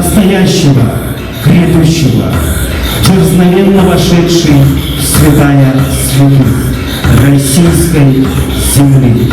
настоящего, грядущего, дерзновенно вошедший в святая святых российской земли.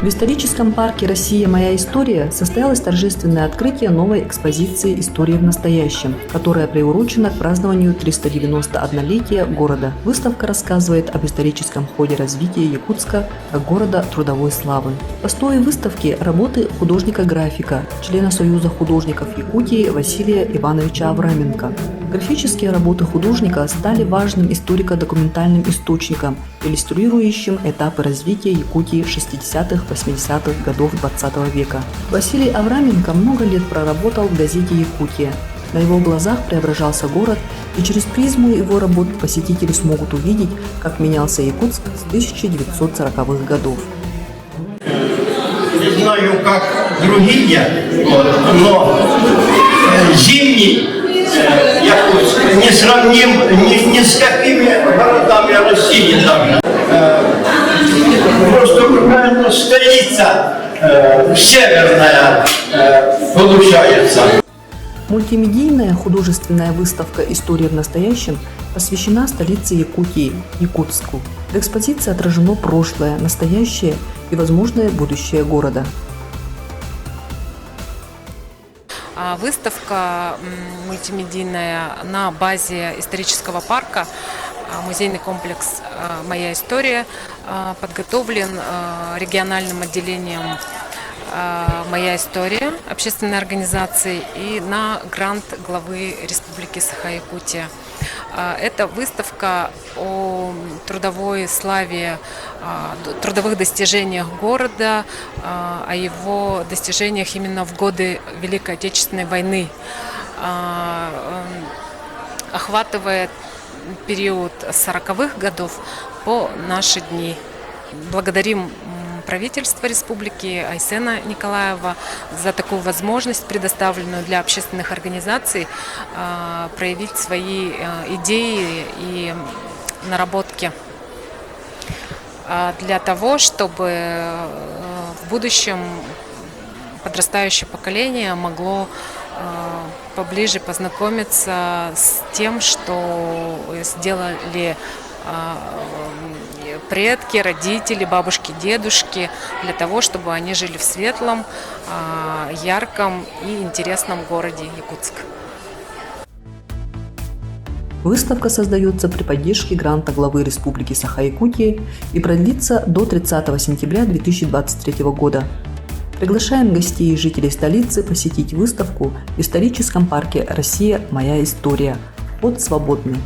В историческом парке «Россия. Моя история» состоялось торжественное открытие новой экспозиции «История в настоящем», которая приурочена к празднованию 391-летия города. Выставка рассказывает об историческом ходе развития Якутска как города трудовой славы. В основе выставки работы художника-графика, члена Союза художников Якутии Василия Ивановича Авраменко. Графические работы художника стали важным историко-документальным источником, иллюстрирующим этапы развития Якутии 60-80-х годов XX века. Василий Авраменко много лет проработал в газете «Якутия». На его глазах преображался город, и через призму его работ посетители смогут увидеть, как менялся Якутск с 1940-х годов. Не знаю, как другие, но зимний Якутск не сравним ни с какими городами России даже. Просто какая-то столица северная получается. Мультимедийная художественная выставка «История в настоящем» посвящена столице Якутии – Якутску. В экспозиции отражено прошлое, настоящее и возможное будущее города. Выставка мультимедийная на базе исторического парка, музейный комплекс «Моя история», подготовлен региональным отделением «Моя история» общественной организации и на грант главы Республики Саха-Якутия. Это выставка о трудовой славе, трудовых достижениях города, о его достижениях именно в годы Великой Отечественной войны. Охватывает период 40-х годов по наши дни. Благодарим правительство республики Айсена Николаева за такую возможность, предоставленную для общественных организаций, проявить свои идеи и наработки для того, чтобы в будущем подрастающее поколение могло поближе познакомиться с тем, что сделали предки, родители, бабушки, дедушки, для того, чтобы они жили в светлом, ярком и интересном городе Якутск. Выставка создается при поддержке гранта главы Республики Саха-Якутия и продлится до 30 сентября 2023 года. Приглашаем гостей и жителей столицы посетить выставку в историческом парке «Россия. Моя история». Вход свободный.